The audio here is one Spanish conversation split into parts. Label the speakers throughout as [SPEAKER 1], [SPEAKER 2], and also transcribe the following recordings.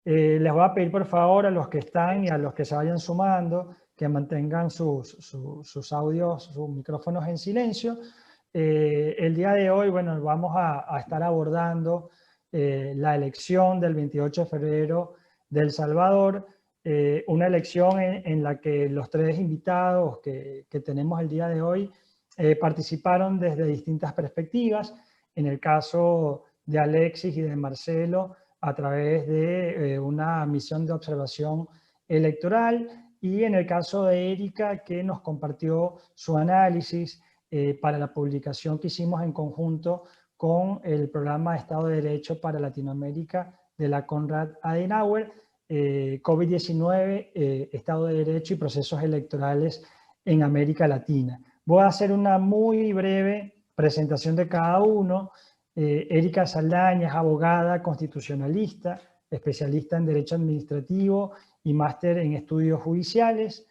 [SPEAKER 1] Les voy a pedir por favor a los que están y a los que se vayan sumando que mantengan sus audios, sus micrófonos en silencio. El día de hoy, bueno, vamos a estar abordando la elección del 28 de febrero de El Salvador, una elección en la que los tres invitados que tenemos el día de hoy participaron desde distintas perspectivas. En el caso de Alexis y de Marcelo, a través de una misión de observación electoral, y en el caso de Erika, que nos compartió su análisis para la publicación que hicimos en conjunto con el programa de Estado de Derecho para Latinoamérica de la Konrad Adenauer, COVID-19, Estado de Derecho y procesos electorales en América Latina. Voy a hacer una muy breve presentación de cada uno. Erika Saldaña es abogada constitucionalista, especialista en Derecho Administrativo y máster en Estudios Judiciales.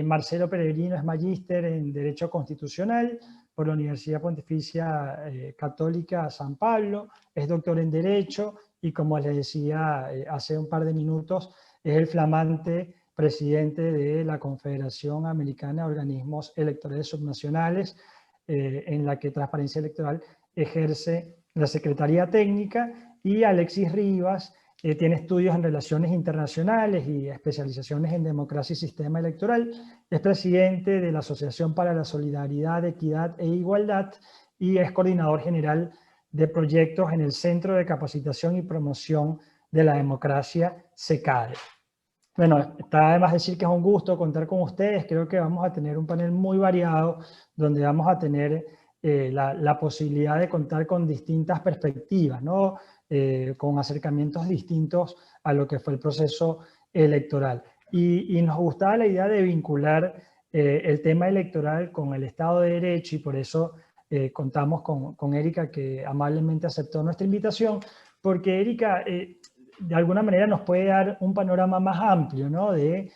[SPEAKER 1] Marcelo Peregrino es magíster en Derecho Constitucional por la Universidad Pontificia Católica San Pablo, es doctor en Derecho y, como les decía hace un par de minutos, es el flamante presidente de la Confederación Americana de Organismos Electorales Subnacionales, en la que Transparencia Electoral ejerce la Secretaría Técnica. Y Alexis Rivas tiene estudios en Relaciones Internacionales y especializaciones en Democracia y Sistema Electoral. Es presidente de la Asociación para la Solidaridad, Equidad e Igualdad y es coordinador general de proyectos en el Centro de Capacitación y Promoción de la Democracia, CECADE. Bueno, está además decir que es un gusto contar con ustedes. Creo que vamos a tener un panel muy variado donde vamos a tener la posibilidad de contar con distintas perspectivas, ¿no? Con acercamientos distintos a lo que fue el proceso electoral. Y nos gustaba la idea de vincular el tema electoral con el Estado de Derecho, y por eso contamos con Erika, que amablemente aceptó nuestra invitación, porque Erika de alguna manera nos puede dar un panorama más amplio, ¿no? de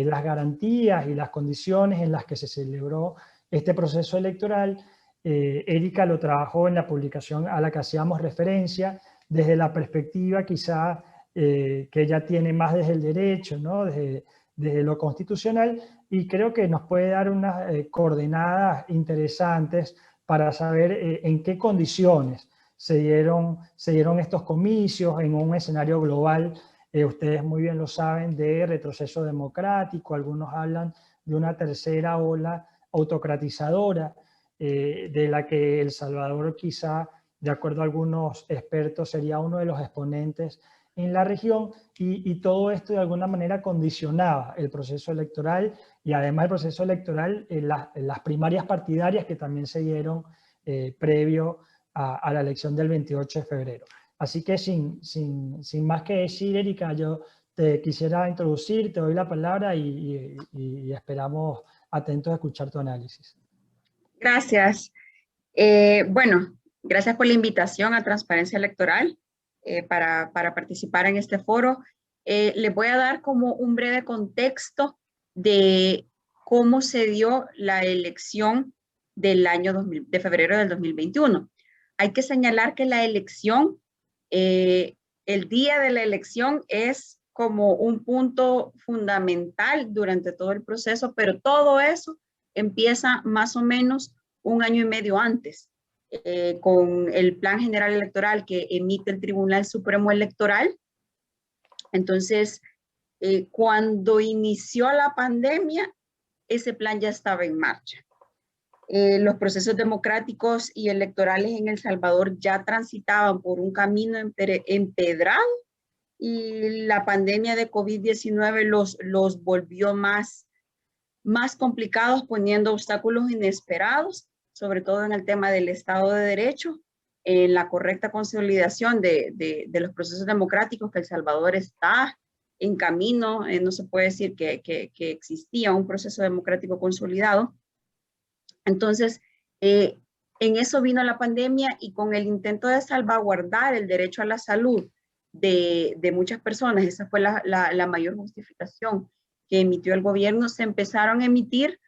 [SPEAKER 1] las garantías y las condiciones en las que se celebró este proceso electoral. Erika lo trabajó en la publicación a la que hacíamos referencia, desde la perspectiva quizá que ella tiene más desde el derecho, ¿no? desde lo constitucional, y creo que nos puede dar unas coordenadas interesantes para saber en qué condiciones se dieron estos comicios en un escenario global. Ustedes muy bien lo saben, de retroceso democrático. Algunos hablan de una tercera ola autocratizadora, de la que El Salvador quizá, de acuerdo a algunos expertos, sería uno de los exponentes en la región, y todo esto de alguna manera condicionaba el proceso electoral, y además el proceso electoral en las primarias partidarias que también se dieron previo a la elección del 28 de febrero. Así que sin más que decir, Erika, yo te quisiera introducir, te doy la palabra y esperamos atentos a escuchar tu análisis.
[SPEAKER 2] Gracias. Bueno, gracias por la invitación a Transparencia Electoral para participar en este foro. Les voy a dar como un breve contexto de cómo se dio la elección del año de febrero del 2021. Hay que señalar que la elección, el día de la elección es como un punto fundamental durante todo el proceso, pero todo eso empieza más o menos un año y medio antes, con el Plan General Electoral que emite el Tribunal Supremo Electoral. Entonces, cuando inició la pandemia, ese plan ya estaba en marcha. Los procesos democráticos y electorales en El Salvador ya transitaban por un camino empedrado, y la pandemia de COVID-19 los volvió más complicados, poniendo obstáculos inesperados, sobre todo en el tema del Estado de Derecho, en la correcta consolidación de los procesos democráticos, que El Salvador está en camino. No se puede decir que existía un proceso democrático consolidado. Entonces, en eso vino la pandemia, y con el intento de salvaguardar el derecho a la salud de muchas personas, esa fue la mayor justificación que emitió el gobierno. Se empezaron a emitir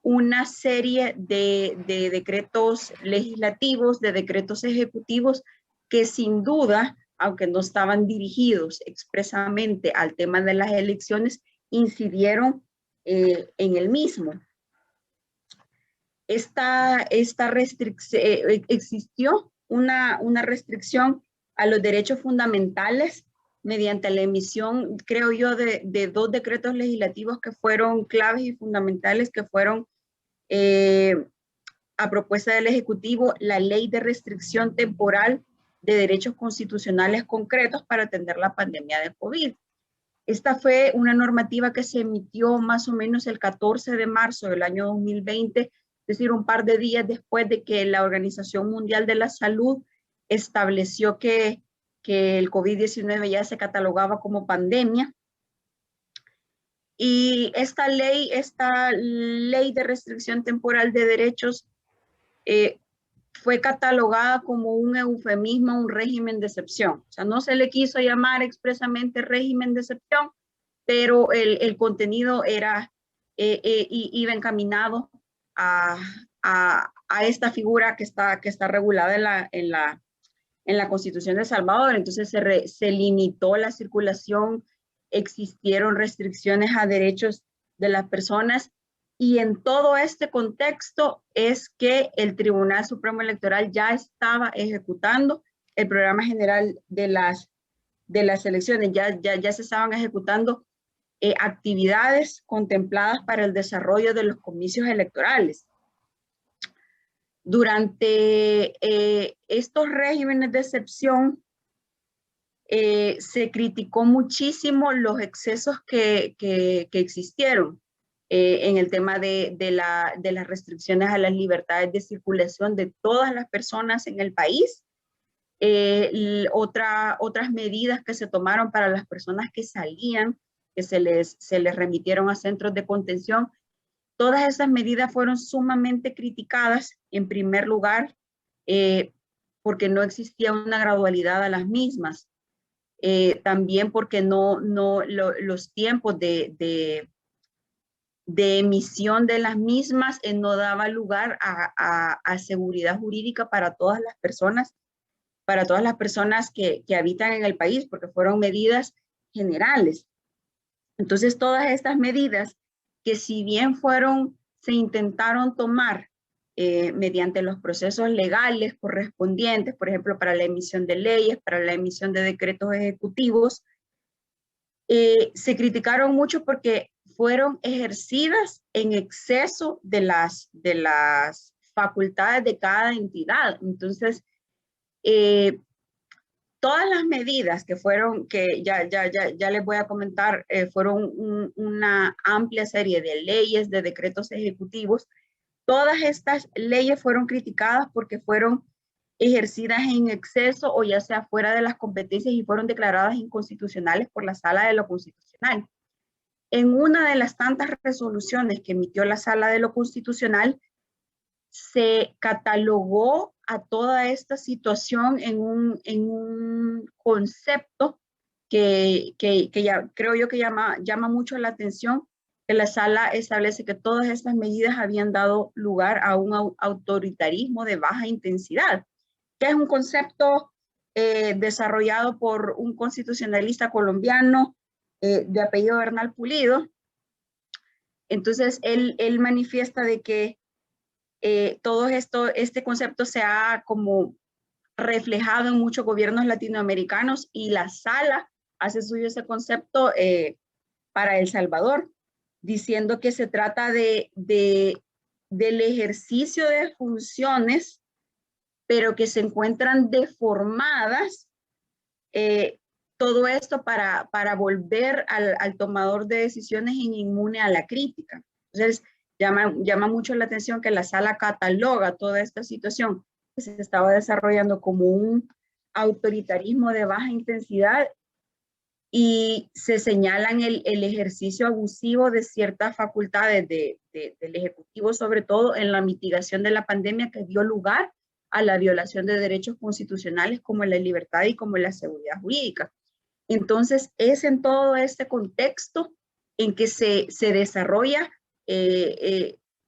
[SPEAKER 2] una serie de decretos legislativos, de decretos ejecutivos, que sin duda aunque no estaban dirigidos expresamente al tema de las elecciones, incidieron en el mismo. Existió una restricción a los derechos fundamentales mediante la emisión, creo yo, de 2 decretos legislativos que fueron claves y fundamentales, que fueron a propuesta del Ejecutivo, la Ley de Restricción Temporal de Derechos Constitucionales Concretos para atender la pandemia de COVID. Esta fue una normativa que se emitió más o menos el 14 de marzo del año 2020, es decir, un par de días después de que la Organización Mundial de la Salud estableció que el COVID-19 ya se catalogaba como pandemia. Y esta ley de restricción temporal de derechos fue catalogada como un eufemismo, un régimen de excepción. O sea, no se le quiso llamar expresamente régimen de excepción, pero el contenido iba encaminado a esta figura que está regulada en la Constitución de El Salvador. Entonces se limitó la circulación, existieron restricciones a derechos de las personas, y en todo este contexto es que el Tribunal Supremo Electoral ya estaba ejecutando el programa general de las elecciones, ya se estaban ejecutando actividades contempladas para el desarrollo de los comicios electorales. Durante estos regímenes de excepción, se criticó muchísimo los excesos que existieron en el tema de las restricciones a las libertades de circulación de todas las personas en el país. Otras medidas que se tomaron para las personas que salían, que se les remitieron a centros de contención. Todas esas medidas fueron sumamente criticadas, en primer lugar, porque no existía una gradualidad a las mismas. También porque los tiempos de emisión de las mismas no daba lugar a seguridad jurídica para todas las personas que habitan en el país, porque fueron medidas generales. Entonces, todas estas medidas que, si bien se intentaron tomar mediante los procesos legales correspondientes, por ejemplo, para la emisión de leyes, para la emisión de decretos ejecutivos, se criticaron mucho porque fueron ejercidas en exceso de las facultades de cada entidad. Entonces, todas las medidas que ya les voy a comentar, fueron una amplia serie de leyes, de decretos ejecutivos. Todas estas leyes fueron criticadas porque fueron ejercidas en exceso o ya sea fuera de las competencias, y fueron declaradas inconstitucionales por la Sala de lo Constitucional. En una de las tantas resoluciones que emitió la Sala de lo Constitucional, se catalogó a toda esta situación en un concepto que ya creo yo que llama mucho la atención, que la Sala establece que todas estas medidas habían dado lugar a un autoritarismo de baja intensidad, que es un concepto desarrollado por un constitucionalista colombiano de apellido Bernal Pulido. Entonces, él manifiesta de que este concepto se ha como reflejado en muchos gobiernos latinoamericanos, y la Sala hace suyo ese concepto para El Salvador, diciendo que se trata del ejercicio de funciones, pero que se encuentran deformadas, todo esto para volver al tomador de decisiones inmune a la crítica. Entonces, llama mucho la atención que la Sala cataloga toda esta situación que se estaba desarrollando como un autoritarismo de baja intensidad, y se señalan el ejercicio abusivo de ciertas facultades del Ejecutivo, sobre todo en la mitigación de la pandemia, que dio lugar a la violación de derechos constitucionales como la libertad y como la seguridad jurídica. Entonces, es en todo este contexto en que se desarrolla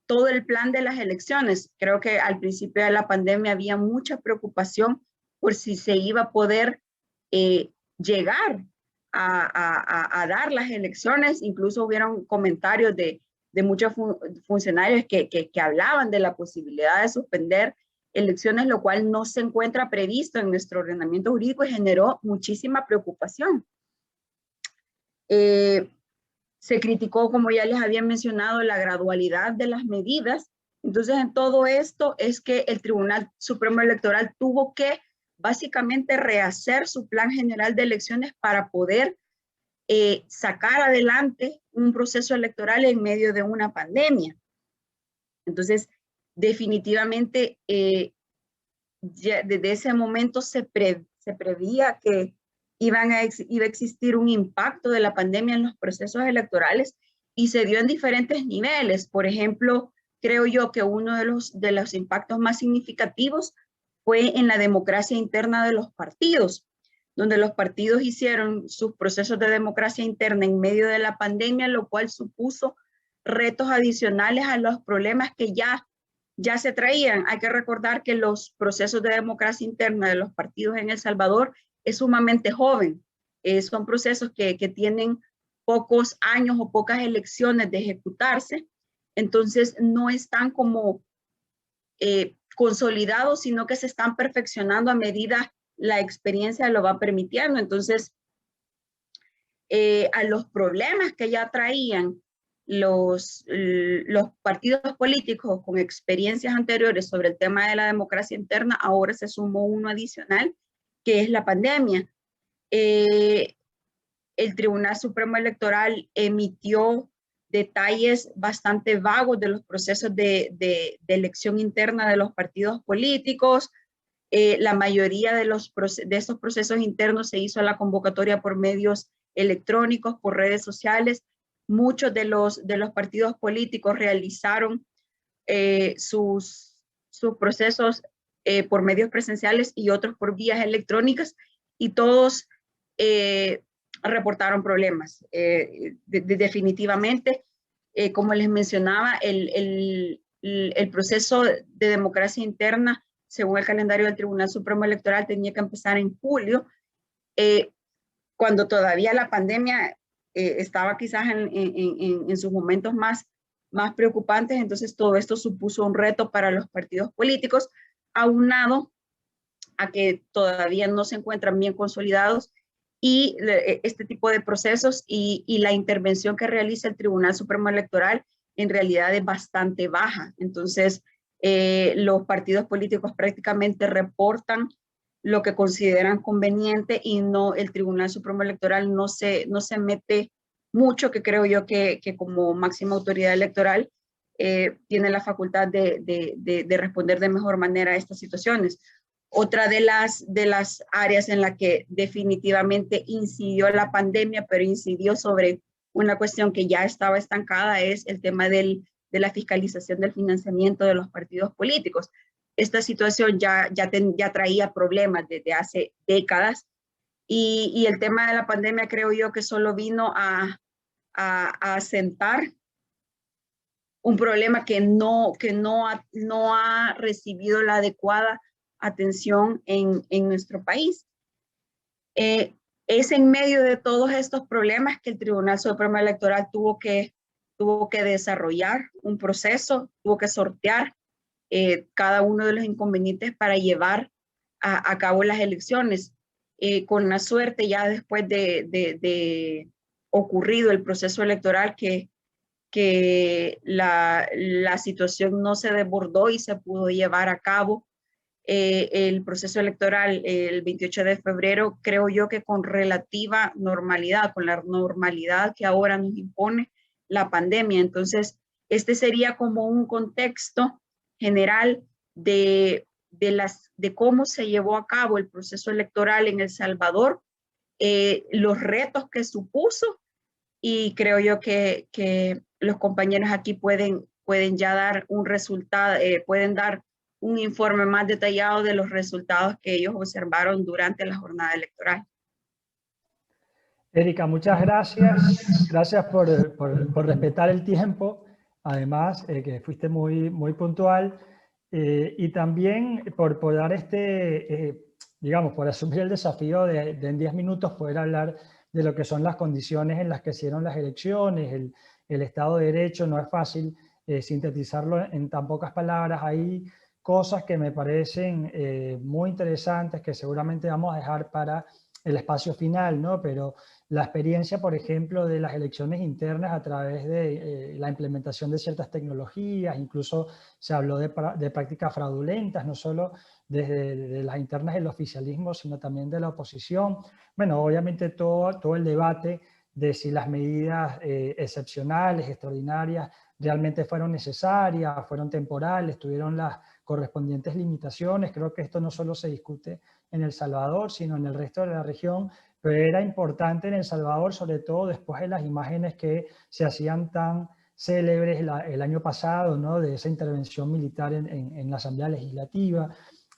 [SPEAKER 2] todo el plan de las elecciones. Creo que al principio de la pandemia había mucha preocupación por si se iba a poder llegar a dar las elecciones. Incluso hubieron comentarios de muchos funcionarios que hablaban de la posibilidad de suspender elecciones, lo cual no se encuentra previsto en nuestro ordenamiento jurídico y generó muchísima preocupación. Se criticó, como ya les había mencionado, la gradualidad de las medidas. Entonces, en todo esto es que el Tribunal Supremo Electoral tuvo que básicamente rehacer su plan general de elecciones para poder sacar adelante un proceso electoral en medio de una pandemia. Entonces, definitivamente, ya desde ese momento se preveía que iba a existir un impacto de la pandemia en los procesos electorales y se dio en diferentes niveles. Por ejemplo, creo yo que uno de los impactos más significativos fue en la democracia interna de los partidos, donde los partidos hicieron sus procesos de democracia interna en medio de la pandemia, lo cual supuso retos adicionales a los problemas que ya se traían. Hay que recordar que los procesos de democracia interna de los partidos en El Salvador es sumamente joven. Son procesos que tienen pocos años o pocas elecciones de ejecutarse. Entonces no están como consolidados, sino que se están perfeccionando a medida la experiencia lo va permitiendo. Entonces, a los problemas que ya traían los partidos políticos con experiencias anteriores sobre el tema de la democracia interna, ahora se sumó uno adicional, que es la pandemia. El Tribunal Supremo Electoral emitió detalles bastante vagos de los procesos de elección interna de los partidos políticos. La mayoría de estos procesos internos se hizo la convocatoria por medios electrónicos, por redes sociales. Muchos de los partidos políticos realizaron sus procesos por medios presenciales y otros por vías electrónicas, y todos reportaron problemas. Definitivamente, como les mencionaba, el proceso de democracia interna, según el calendario del Tribunal Supremo Electoral, tenía que empezar en julio, cuando todavía la pandemia estaba quizás en sus momentos más preocupantes. Entonces todo esto supuso un reto para los partidos políticos, aunado a que todavía no se encuentran bien consolidados, y este tipo de procesos y la intervención que realiza el Tribunal Supremo Electoral en realidad es bastante baja. Entonces, los partidos políticos prácticamente reportan lo que consideran conveniente, y el Tribunal Supremo Electoral no se mete mucho, que creo yo que como máxima autoridad electoral tiene la facultad de responder de mejor manera a estas situaciones. Otra de las áreas en la que definitivamente incidió la pandemia, pero incidió sobre una cuestión que ya estaba estancada, es el tema de la fiscalización del financiamiento de los partidos políticos. Esta situación ya traía problemas desde hace décadas, y el tema de la pandemia creo yo que solo vino a asentar un problema que no ha recibido la adecuada atención en nuestro país. Es en medio de todos estos problemas que el Tribunal Supremo Electoral tuvo que desarrollar un proceso, tuvo que sortear cada uno de los inconvenientes para llevar a cabo las elecciones. Con la suerte, ya después de ocurrido el proceso electoral, que la situación no se desbordó y se pudo llevar a cabo el proceso electoral el 28 de febrero, creo yo que con relativa normalidad, con la normalidad que ahora nos impone la pandemia. Entonces, este sería como un contexto general de cómo se llevó a cabo el proceso electoral en El Salvador, los retos que supuso, y creo yo que los compañeros aquí pueden ya dar un resultado, pueden dar un informe más detallado de los resultados que ellos observaron durante la jornada electoral.
[SPEAKER 1] Erika, muchas gracias. Gracias por respetar el tiempo. Además, que fuiste muy puntual. Y también por dar digamos, por asumir el desafío de en 10 minutos poder hablar de lo que son las condiciones en las que se dieron las elecciones, el Estado de Derecho. No es fácil sintetizarlo en tan pocas palabras. Hay cosas que me parecen muy interesantes que seguramente vamos a dejar para el espacio final, ¿no? Pero la experiencia, por ejemplo, de las elecciones internas a través de la implementación de ciertas tecnologías, incluso se habló de prácticas fraudulentas, no solo desde de las internas del oficialismo, sino también de la oposición. Bueno, obviamente todo el debate de si las medidas excepcionales, extraordinarias, realmente fueron necesarias, fueron temporales, tuvieron las correspondientes limitaciones. Creo que esto no solo se discute en El Salvador, sino en el resto de la región, pero era importante en El Salvador, sobre todo después de las imágenes que se hacían tan célebres el año pasado, ¿no? De esa intervención militar en la Asamblea Legislativa,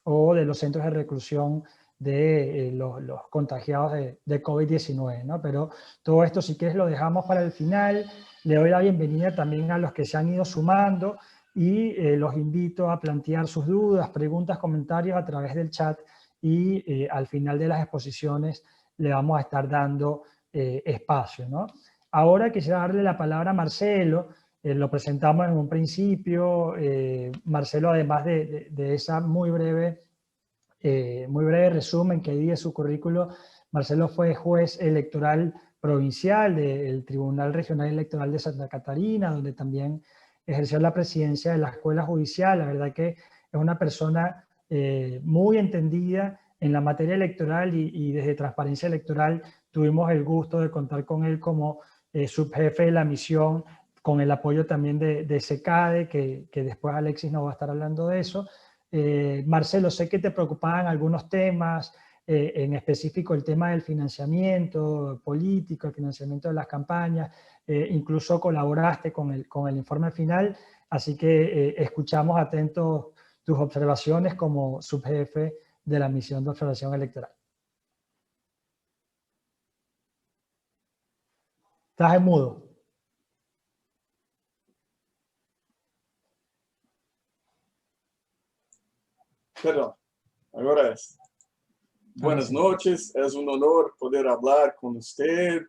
[SPEAKER 1] o de los centros de reclusión de los contagiados de COVID-19, ¿no? Pero todo esto, si quieres, lo dejamos para el final. Le doy la bienvenida también a los que se han ido sumando y los invito a plantear sus dudas, preguntas, comentarios a través del chat, y al final de las exposiciones le vamos a estar dando espacio, ¿no? Ahora quisiera darle la palabra a Marcelo. Lo presentamos en un principio. Marcelo, además de esa muy breve resumen que di de su currículo, Marcelo fue juez electoral provincial del Tribunal Regional Electoral de Santa Catarina, donde también ejerció la presidencia de la Escuela Judicial. La verdad que es una persona muy entendida en la materia electoral, y desde Transparencia Electoral tuvimos el gusto de contar con él como subjefe de la misión, con el apoyo también de SECADE, que después Alexis nos va a estar hablando de eso. Marcelo, sé que te preocupaban algunos temas, en específico el tema del financiamiento político, el financiamiento de las campañas. Incluso colaboraste con el informe final, así que escuchamos atentos tus observaciones como subjefe de la misión de observación electoral. Estás en mudo.
[SPEAKER 3] Perdón, ahora es. Buenas noches, es un honor poder hablar con usted,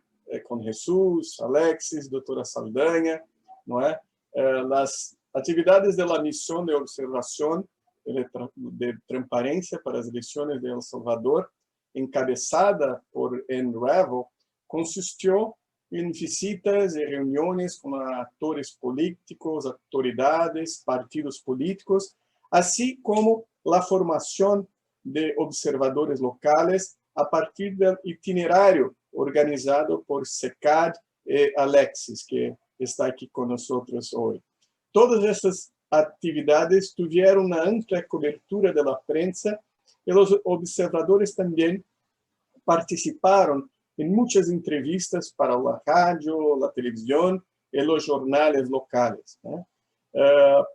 [SPEAKER 3] con Jesús, Alexis, doctora Saldaña, ¿no es? Las actividades de la misión de observación de transparencia para las elecciones de El Salvador, encabezada por NRAVEL, consistió en visitas y reuniones con actores políticos, autoridades, partidos políticos, así como la formación de observadores locales a partir del itinerario organizado por SECAD y Alexis, que está aquí con nosotros hoy. Todas estas actividades tuvieron una amplia cobertura de la prensa, y los observadores también participaron en muchas entrevistas para la radio, la televisión y los jornales locales, ¿no?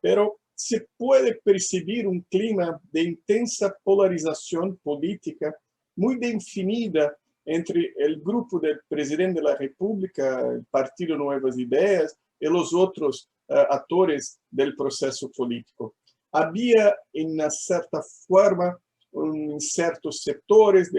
[SPEAKER 3] Pero se puede percibir un clima de intensa polarización política muy definida entre el grupo del presidente de la República, el Partido Nuevas Ideas, y los otros actores del proceso político. Había, en una cierta forma, en ciertos sectores,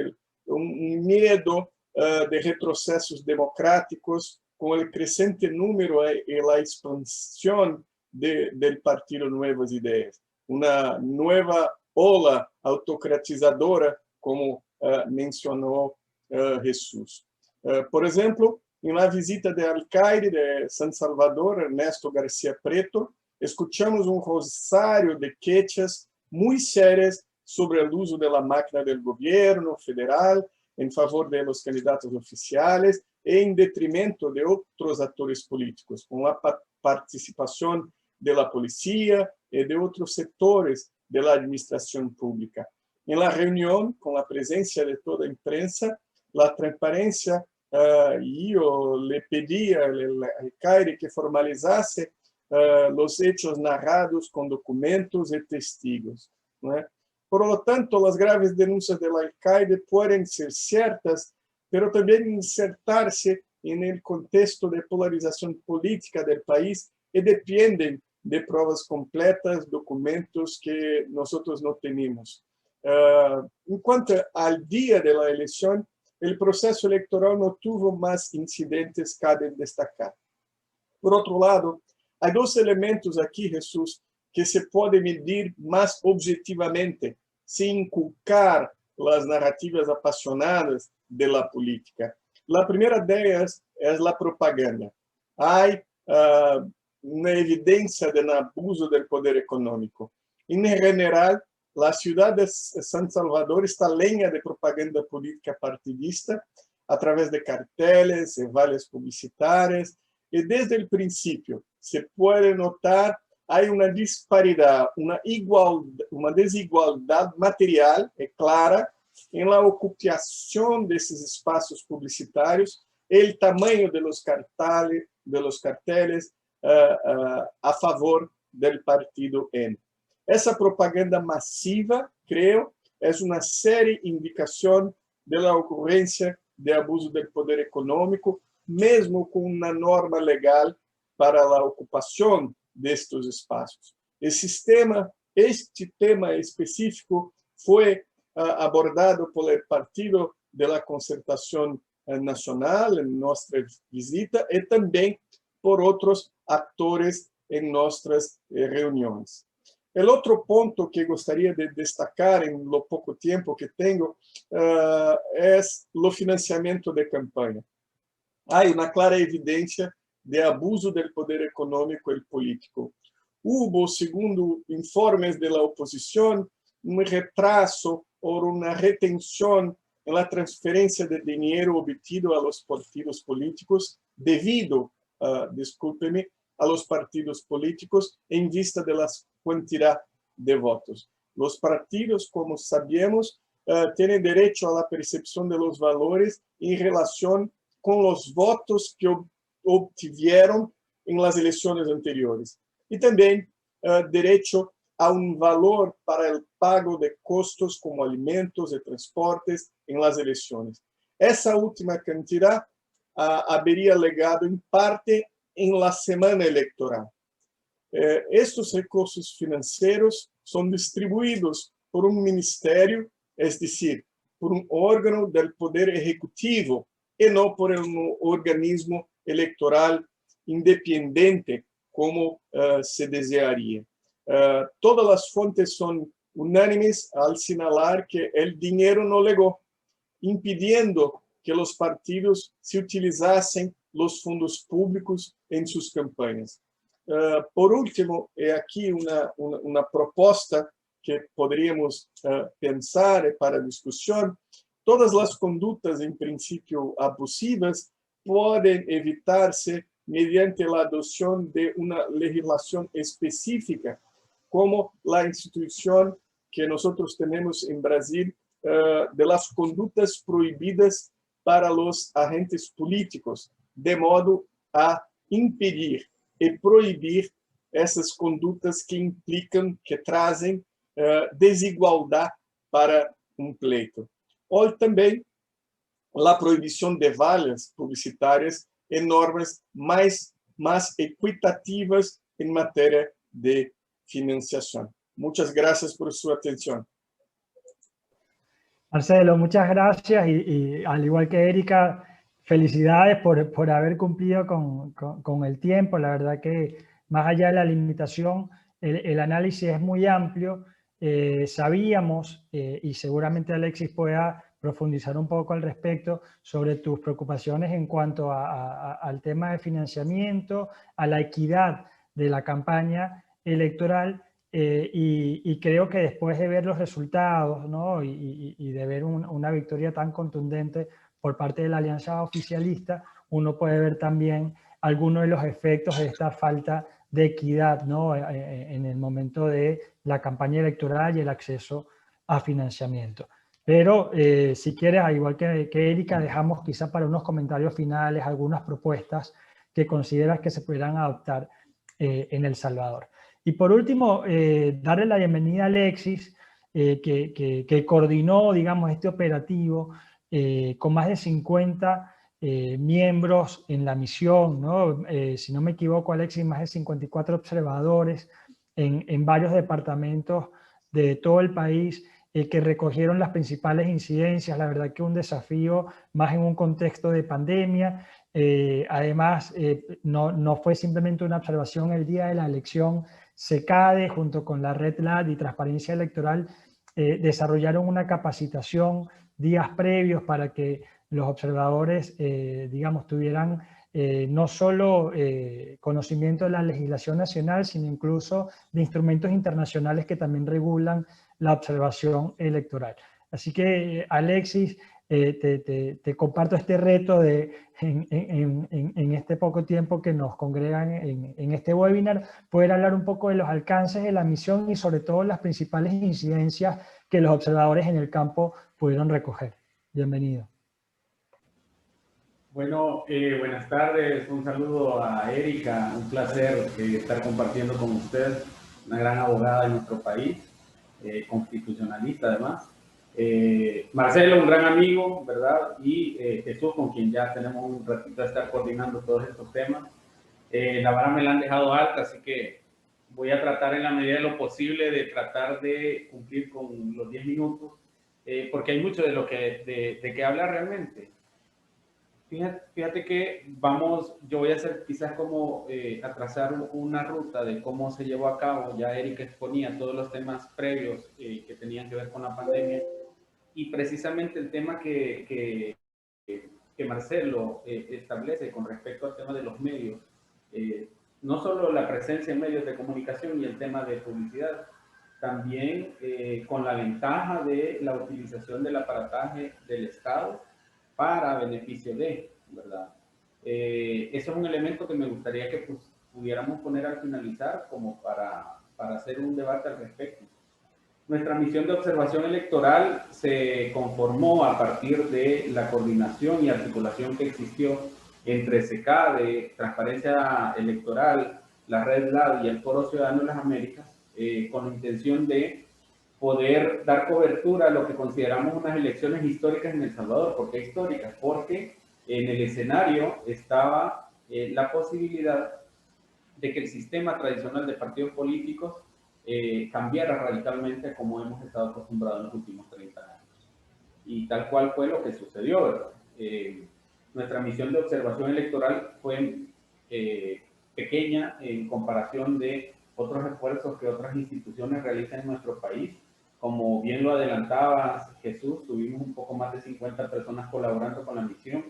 [SPEAKER 3] un miedo de retrocesos democráticos con el creciente número y la expansión del Partido Nuevas Ideas. Una nueva ola autocratizadora, como mencionó Jesús. Por ejemplo, en la visita del alcalde de San Salvador, Ernesto García Preto, escuchamos un rosario de queixas muy serias sobre el uso de la máquina del gobierno federal en favor de los candidatos oficiales e en detrimento de otros actores políticos, con la participación de la policía y de otros sectores de la administración pública. En la reunión, con la presencia de toda la prensa, la transparencia, yo le pedí al alcalde que formalizase los hechos narrados con documentos y testigos, ¿no? Por lo tanto, las graves denuncias del alcalde pueden ser ciertas, pero también insertarse en el contexto de polarización política del país y dependen de pruebas completas, documentos que nosotros no tenemos. En cuanto al día de la elección, el proceso electoral no tuvo más incidentes, cabe destacar. Por otro lado, hay dos elementos aquí, Jesús, que se pueden medir más objetivamente, sin inculcar las narrativas apasionadas de la política. La primera de ellas es la propaganda. Hay una evidencia del abuso del poder económico. En general, la ciudad de San Salvador está leña de propaganda política partidista a través de carteles y vallas publicitarias. Y desde el principio se puede notar hay una disparidad, una desigualdad material y clara en la ocupación de esos espacios publicitarios, el tamaño de los carteles a favor del partido N. Essa propaganda masiva, creo, es una seria indicación de la ocurrencia de abuso del poder económico, mesmo com uma norma legal para a ocupação destes espaços. Este tema específico foi abordado pelo Partido da Concertação Nacional em nossa visita e também por outros atores em nossas reuniões. O outro ponto que gostaria de destacar em lo pouco tempo que tenho é o financiamento de campanha. Há uma clara evidência de abuso do poder econômico e político. Hubo, segundo informes da oposição, retraso ou uma retenção na transferência de dinheiro obtido a los partidos políticos devido, desculpe-me, a los partidos políticos em vista de las quantidade de votos. Los partidos, como sabemos, têm direito à percepção de los valores em relação com os votos que obtiveram em las eleições anteriores. E também direito a valor para o pago de custos como alimentos e transportes em las eleições. Essa última quantidade haveria legado em parte em la semana eleitoral. Estes recursos financeiros são distribuídos por ministério, es decir, por órgão do poder ejecutivo e não por organismo eleitoral independente, como se desearia. Todas as fontes são unânimes al señalar que o dinheiro não legou, impedindo que os partidos se utilizassem os fundos públicos em suas campanhas. Por último, aqui uma proposta que poderíamos pensar para discussão. Todas as condutas, em princípio, abusivas podem evitar-se mediante a adoção de uma legislação específica, como a instituição que nós temos em Brasil de las condutas proibidas para os agentes políticos, de modo a impedir e proibir essas condutas que implicam, que trazem desigualdade para pleito. Ou também a proibição de vallas publicitárias e normas mais equitativas em matéria de financiação. Muchas gracias por su atención.
[SPEAKER 1] Marcelo, muchas gracias y al igual que Erika, felicidades por haber cumplido con el tiempo. La verdad que más allá de la limitación, el análisis es muy amplio. Sabíamos, y seguramente Alexis pueda profundizar un poco al respecto, sobre tus preocupaciones en cuanto al tema de financiamiento, a la equidad de la campaña electoral. Y creo que después de ver los resultados, ¿no? y de ver una victoria tan contundente por parte de la alianza oficialista, uno puede ver también algunos de los efectos de esta falta de equidad, ¿no? en el momento de la campaña electoral y el acceso a financiamiento. Pero si quieres, al igual que Erika, dejamos quizá para unos comentarios finales algunas propuestas que consideras que se pudieran adoptar en El Salvador. Y por último, darle la bienvenida a Alexis, que coordinó, digamos, este operativo con más de 50 miembros en la misión, ¿no? Si no me equivoco, Alexis, más de 54 observadores en varios departamentos de todo el país, que recogieron las principales incidencias. La verdad que un desafío más en un contexto de pandemia. Además, no fue simplemente una observación el día de la elección. SECADE, junto con la Red LAD y Transparencia Electoral, desarrollaron una capacitación días previos para que los observadores, digamos, tuvieran no solo conocimiento de la legislación nacional, sino incluso de instrumentos internacionales que también regulan la observación electoral. Así que, Alexis, te comparto este reto en este poco tiempo que nos congregan en este webinar, poder hablar un poco de los alcances de la misión y sobre todo las principales incidencias que los observadores en el campo pudieron recoger. Bienvenido.
[SPEAKER 4] Bueno, buenas tardes, un saludo a Erika, un placer estar compartiendo con usted, una gran abogada de nuestro país, constitucionalista además. Marcelo, un gran amigo, ¿verdad? Y Jesús, con quien ya tenemos un ratito de estar coordinando todos estos temas. La vara me la han dejado alta, así que voy a tratar en la medida de lo posible de tratar de cumplir con los 10 minutos, porque hay mucho de qué hablar realmente. Fíjate que yo voy a hacer quizás como a trazar una ruta de cómo se llevó a cabo. Ya Erika exponía todos los temas previos que tenían que ver con la pandemia, y precisamente el tema que Marcelo establece con respecto al tema de los medios, no solo la presencia en medios de comunicación y el tema de publicidad, también con la ventaja de la utilización del aparataje del Estado para beneficio de, ¿verdad? Eso es un elemento que me gustaría que pudiéramos poner al finalizar como para hacer un debate al respecto. Nuestra misión de observación electoral se conformó a partir de la coordinación y articulación que existió entre SECADE, Transparencia Electoral, la Red LAD y el Foro Ciudadano de las Américas, con la intención de poder dar cobertura a lo que consideramos unas elecciones históricas en El Salvador. ¿Por qué históricas? Porque en el escenario estaba la posibilidad de que el sistema tradicional de partidos políticos cambiara radicalmente como hemos estado acostumbrados en los últimos 30 años. Y tal cual fue lo que sucedió, ¿verdad? Nuestra misión de observación electoral fue pequeña en comparación de otros esfuerzos que otras instituciones realizan en nuestro país. Como bien lo adelantabas, Jesús, tuvimos un poco más de 50 personas colaborando con la misión.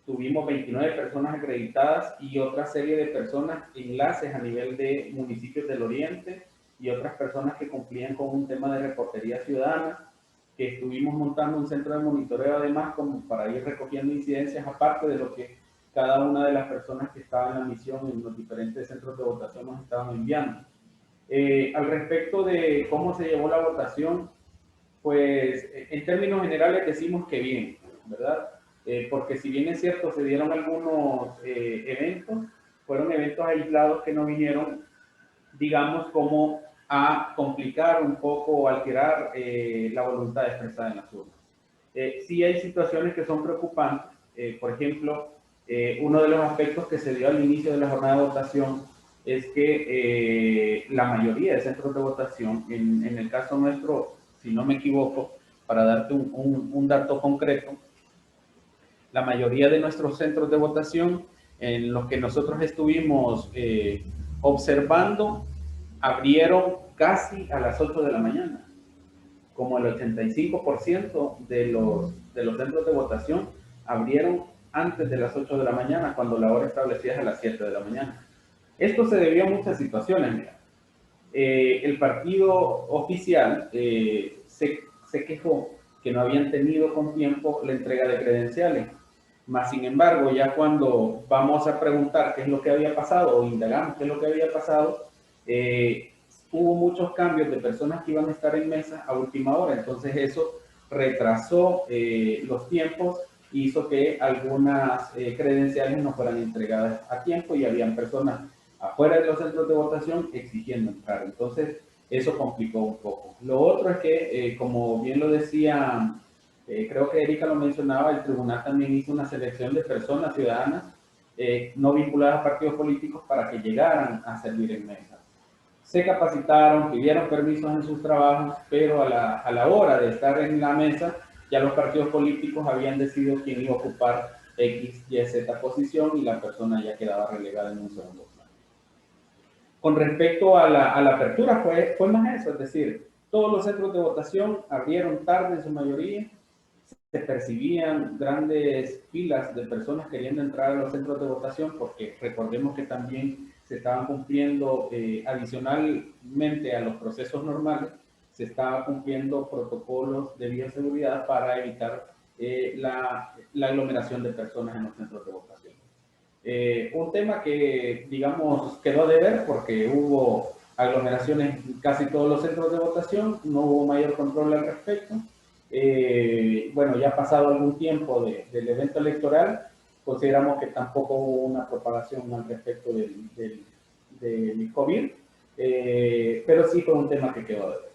[SPEAKER 4] Tuvimos 29 personas acreditadas y otra serie de personas, enlaces a nivel de municipios del Oriente y otras personas que cumplían con un tema de reportería ciudadana, que estuvimos montando un centro de monitoreo además como para ir recogiendo incidencias aparte de lo que cada una de las personas que estaban en la misión en los diferentes centros de votación nos estaban enviando. Al respecto de cómo se llevó la votación, pues en términos generales decimos que bien, ¿verdad? Porque si bien es cierto, se dieron algunos eventos, fueron eventos aislados que no vinieron, digamos, como a complicar un poco o alterar la voluntad expresada en las urnas. Sí hay situaciones que son preocupantes. Por ejemplo, uno de los aspectos que se dio al inicio de la jornada de votación es que la mayoría de centros de votación, en el caso nuestro, si no me equivoco, para darte un dato concreto, la mayoría de nuestros centros de votación en los que nosotros estuvimos observando abrieron casi a las 8 de la mañana. Como el 85% de los centros de votación abrieron antes de las 8 de la mañana, cuando la hora establecida es a las 7 de la mañana. Esto se debió a muchas situaciones. Mira. El partido oficial se quejó que no habían tenido con tiempo la entrega de credenciales. Más sin embargo, ya cuando vamos a preguntar qué es lo que había pasado o indagamos qué es lo que había pasado, hubo muchos cambios de personas que iban a estar en mesa a última hora. Entonces eso retrasó los tiempos, hizo que algunas credenciales no fueran entregadas a tiempo y habían personas afuera de los centros de votación exigiendo entrar. Entonces eso complicó un poco. Lo otro es que, como bien lo decía, creo que Erika lo mencionaba, el tribunal también hizo una selección de personas ciudadanas no vinculadas a partidos políticos para que llegaran a servir en mesa. se capacitaron, pidieron permisos en sus trabajos, pero a la hora de estar en la mesa, ya los partidos políticos habían decidido quién iba a ocupar X, Y, Z posición y la persona ya quedaba relegada en un segundo plano. Con respecto a la apertura, fue más eso, es decir, todos los centros de votación abrieron tarde en su mayoría, se percibían grandes filas de personas queriendo entrar a los centros de votación porque recordemos que también se estaban cumpliendo adicionalmente a los procesos normales, se estaban cumpliendo protocolos de bioseguridad para evitar la aglomeración de personas en los centros de votación. Un tema que, digamos, quedó de ver porque hubo aglomeraciones en casi todos los centros de votación, no hubo mayor control al respecto. Bueno, ya ha pasado algún tiempo del evento electoral, consideramos que tampoco hubo una propagación al respecto del COVID, pero sí fue un tema que quedó de ver.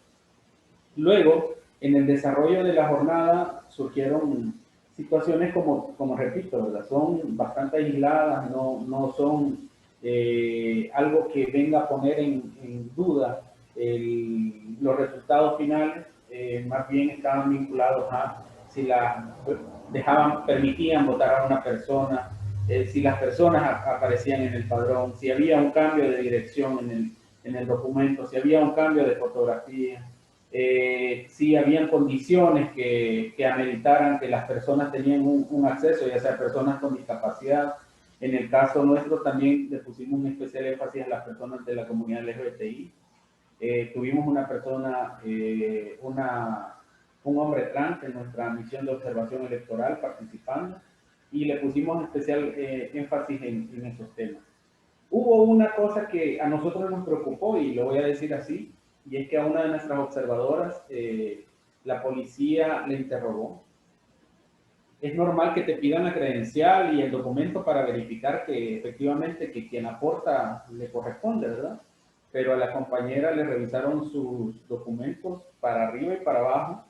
[SPEAKER 4] Luego, en el desarrollo de la jornada surgieron situaciones como repito, ¿verdad? Son bastante aisladas, no son algo que venga a poner en duda los resultados finales, más bien estaban vinculados a si permitían votar a una persona, si las personas aparecían en el padrón, si había un cambio de dirección en el documento, si había un cambio de fotografía, si habían condiciones que ameritaran que las personas tenían un acceso, ya sea personas con discapacidad. En el caso nuestro también le pusimos un especial énfasis a las personas de la comunidad LGBTI. Tuvimos una persona, un hombre trans en nuestra misión de observación electoral participando y le pusimos especial énfasis en esos temas. Hubo una cosa que a nosotros nos preocupó y lo voy a decir así, y es que a una de nuestras observadoras la policía le interrogó. Es normal que te pidan la credencial y el documento para verificar que efectivamente que quien aporta le corresponde, ¿verdad? Pero a la compañera le revisaron sus documentos para arriba y para abajo,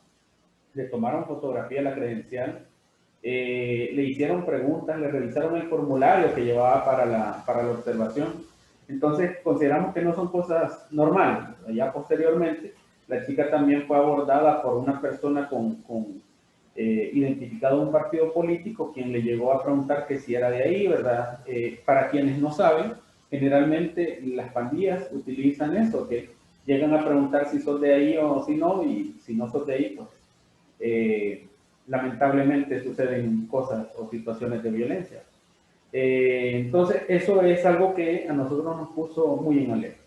[SPEAKER 4] le tomaron fotografía de la credencial, le hicieron preguntas, le revisaron el formulario que llevaba para la observación. Entonces consideramos que no son cosas normales. Ya posteriormente la chica también fue abordada por una persona identificado un partido político, quien le llegó a preguntar que si era de ahí, ¿verdad? Para quienes no saben, generalmente las pandillas utilizan eso, que llegan a preguntar si sos de ahí o si no, y si no sos de ahí, pues lamentablemente suceden cosas o situaciones de violencia. Entonces, eso es algo que a nosotros nos puso muy en alerta.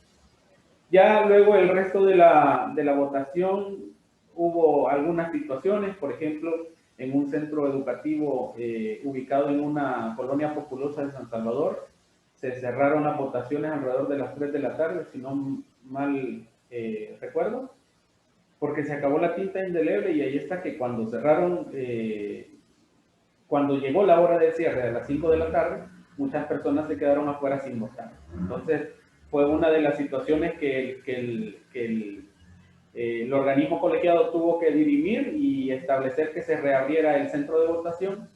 [SPEAKER 4] Ya luego el resto de la votación hubo algunas situaciones, por ejemplo, en un centro educativo ubicado en una colonia populosa de San Salvador, se cerraron las votaciones alrededor de las 3 de la tarde, si no mal recuerdo, porque se acabó la tinta indeleble y ahí está que cuando cerraron, cuando llegó la hora de cierre a las 5 de la tarde, muchas personas se quedaron afuera sin votar. Entonces, fue una de las situaciones que el organismo colegiado tuvo que dirimir y establecer que se reabriera el centro de votación.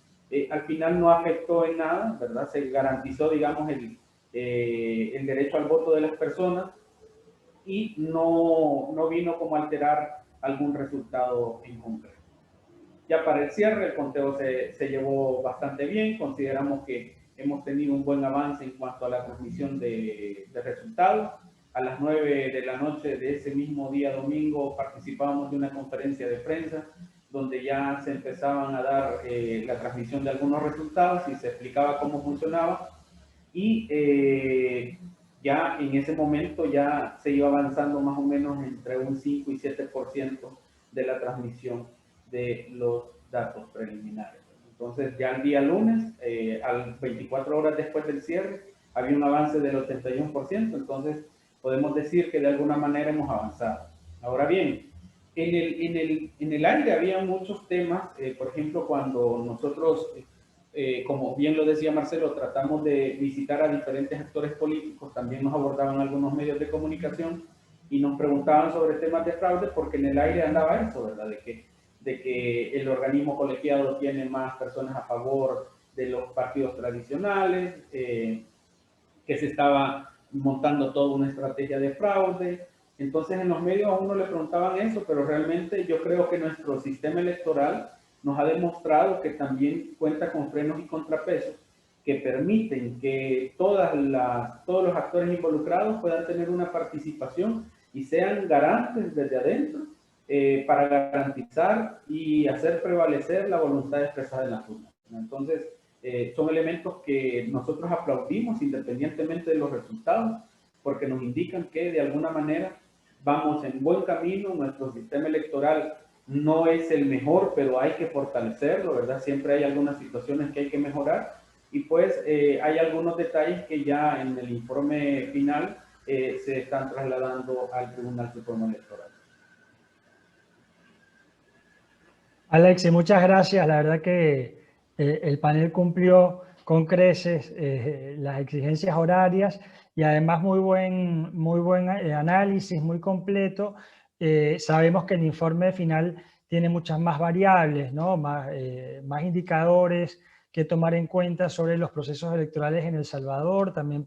[SPEAKER 4] Al final no afectó en nada, ¿verdad? Se garantizó, digamos, el derecho al voto de las personas y no vino como a alterar algún resultado en concreto. Ya para el cierre, el conteo se llevó bastante bien. Consideramos que hemos tenido un buen avance en cuanto a la transmisión de resultados. A las 9 de la noche de ese mismo día domingo participábamos de una conferencia de prensa donde ya se empezaban a dar la transmisión de algunos resultados y se explicaba cómo funcionaba. Y ya en ese momento ya se iba avanzando más o menos entre un 5 y 7% de la transmisión de los datos preliminares. Entonces ya el día lunes, al 24 horas después del cierre, había un avance del 81%, entonces podemos decir que de alguna manera hemos avanzado. Ahora bien, en el aire había muchos temas, por ejemplo, cuando nosotros, como bien lo decía Marcelo, tratamos de visitar a diferentes actores políticos, también nos abordaban algunos medios de comunicación y nos preguntaban sobre temas de fraude, porque en el aire andaba eso, ¿verdad? De que el organismo colegiado tiene más personas a favor de los partidos tradicionales, que se estaba montando toda una estrategia de fraude. Entonces en los medios a uno le preguntaban eso, pero realmente yo creo que nuestro sistema electoral nos ha demostrado que también cuenta con frenos y contrapesos que permiten que todos los actores involucrados puedan tener una participación y sean garantes desde adentro para garantizar y hacer prevalecer la voluntad expresada en las urnas. Entonces, son elementos que nosotros aplaudimos independientemente de los resultados, porque nos indican que de alguna manera vamos en buen camino. Nuestro sistema electoral no es el mejor, pero hay que fortalecerlo, ¿verdad? Siempre hay algunas situaciones que hay que mejorar y pues hay algunos detalles que ya en el informe final se están trasladando al Tribunal Supremo Electoral.
[SPEAKER 1] Alexis, muchas gracias. La verdad que el panel cumplió con creces las exigencias horarias y además muy buen análisis, muy completo. Sabemos que el informe final tiene muchas más variables, ¿no? Más indicadores que tomar en cuenta sobre los procesos electorales en El Salvador, también